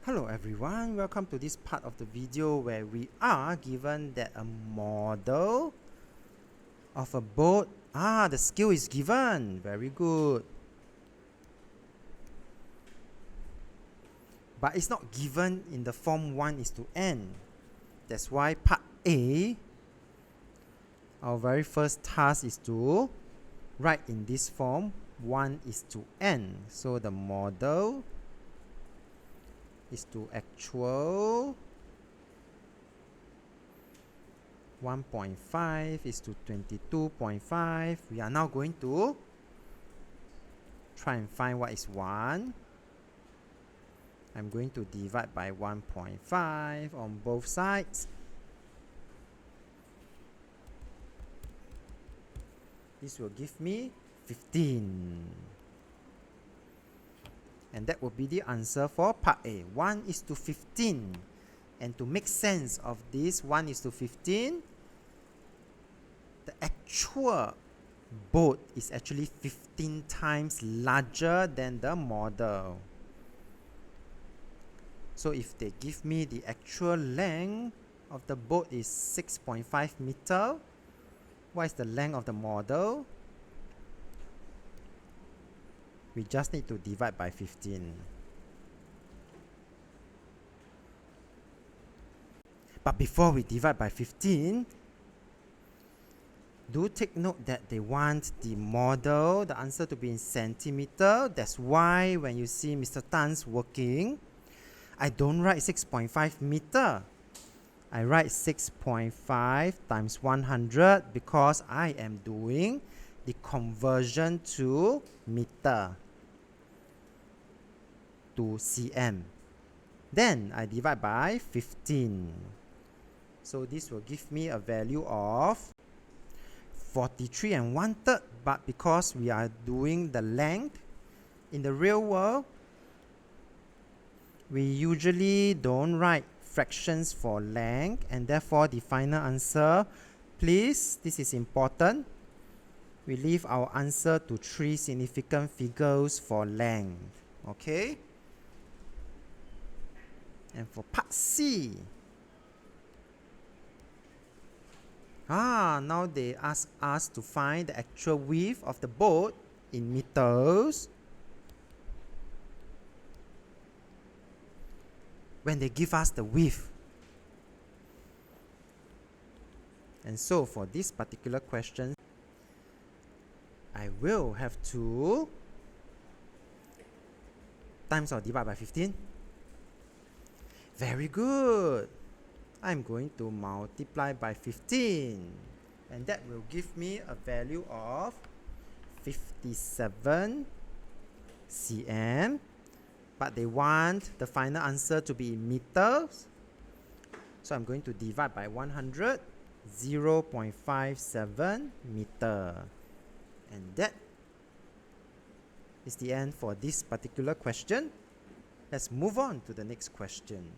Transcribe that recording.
Hello everyone, welcome to this part of the video where we are given that a model of a boat. The scale is given. Very good. But it's not given in the form 1:n. That's why part A, our very first task is to write in this form 1:n. So the model is to actual, 1.5 is to 22.5. We are now going to try and find what is 1. I'm going to divide by 1.5 on both sides. This will give me 15. And that will be the answer for part A. 1:15. And to make sense of this 1:15, the actual boat is actually 15 times larger than the model. So if they give me the actual length of the boat is 6.5 meter, what is the length of the model? We just need to divide by 15. But before we divide by 15, do take note that they want the model, the answer to be in centimeter. That's why when you see Mr. Tan's working, I don't write 6.5 meter. I write 6.5 times 100 because I am doing the conversion to meter, to cm. Then I divide by 15. So this will give me a value of 43 1/3. But because we are doing the length, in the real world, we usually don't write fractions for length, and therefore the final answer, please, this is important, we leave our answer to 3 significant figures for length. Okay? And for part C, now they ask us to find the actual width of the boat in meters. When they give us the width. And so for this particular question, I will have to times or divide by 15. Very good. I'm going to multiply by 15. And that will give me a value of 57 cm. But they want the final answer to be in meters. So I'm going to divide by 100, 0.57 meter. And that is the end for this particular question. Let's move on to the next question.